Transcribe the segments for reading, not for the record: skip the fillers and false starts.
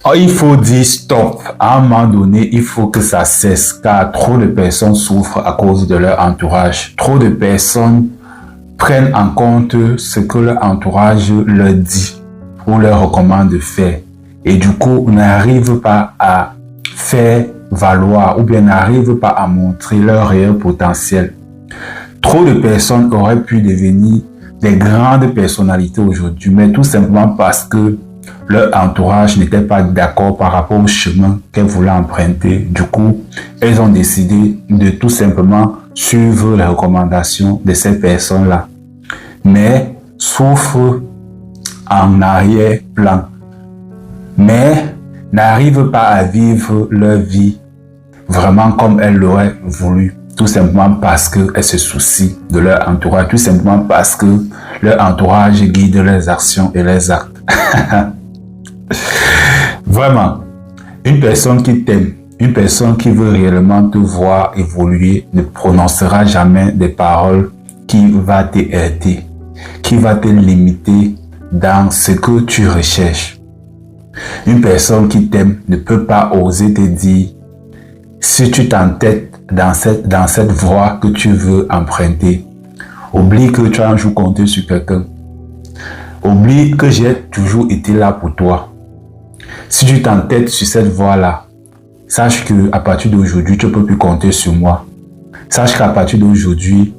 Oh, il faut dire stop. À un moment donné, il faut que ça cesse car trop de personnes souffrent à cause de leur entourage. Trop de personnes prennent en compte ce que leur entourage leur dit ou leur recommande de faire. Et du coup, n'arrivent pas à faire valoir ou bien n'arrivent pas à montrer leur réel potentiel. Trop de personnes auraient pu devenir des grandes personnalités aujourd'hui, mais tout simplement parce que leur entourage n'était pas d'accord par rapport au chemin qu'elles voulaient emprunter. Du coup, elles ont décidé de tout simplement suivre les recommandations de ces personnes-là, mais souffrent en arrière-plan, mais n'arrivent pas à vivre leur vie vraiment comme elles l'auraient voulu. Tout simplement parce qu'elles se soucient de leur entourage, tout simplement parce que leur entourage guide leurs actions et leurs actes. Vraiment, une personne qui t'aime, une personne qui veut réellement te voir évoluer ne prononcera jamais des paroles qui vont te heurter, qui va te limiter dans ce que tu recherches. Une personne qui t'aime ne peut pas oser te dire si tu t'entêtes dans cette voie que tu veux emprunter. Oublie que tu as un jour compté sur quelqu'un. Oublie que j'ai toujours été là pour toi. Si tu t'entêtes sur cette voie-là, sache qu'à partir d'aujourd'hui, tu ne peux plus compter sur moi. Sache qu'à partir d'aujourd'hui,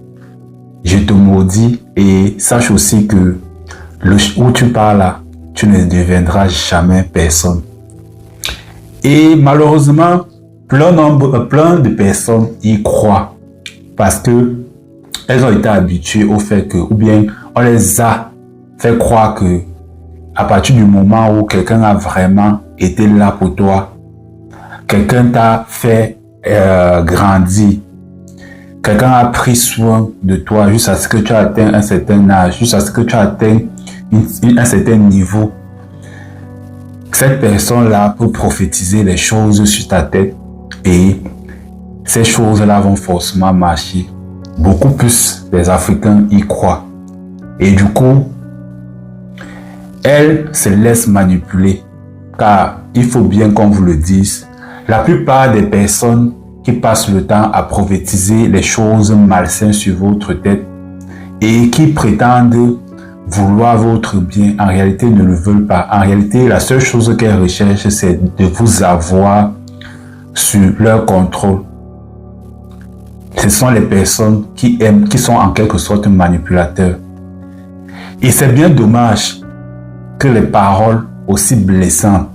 je te maudis et sache aussi que où tu pars là, tu ne deviendras jamais personne. Et malheureusement, plein de personnes y croient parce que elles ont été habituées au fait que, ou bien on les a fait croire que à partir du moment où quelqu'un a vraiment été là pour toi, quelqu'un t'a fait grandir, quelqu'un a pris soin de toi jusqu'à ce que tu atteignes un certain âge, jusqu'à ce que tu atteignes un certain niveau. Cette personne-là peut prophétiser les choses sur ta tête et ces choses-là vont forcément marcher. Beaucoup plus les Africains y croient. Et du coup, elles se laissent manipuler. Car il faut bien qu'on vous le dise, la plupart des personnes qui passent le temps à prophétiser les choses malsaines sur votre tête et qui prétendent vouloir votre bien, en réalité ne le veulent pas. En réalité, la seule chose qu'elles recherchent, c'est de vous avoir sur leur contrôle. Ce sont les personnes qui aiment, qui sont en quelque sorte manipulateurs. Et c'est bien dommage que les paroles aussi blessantes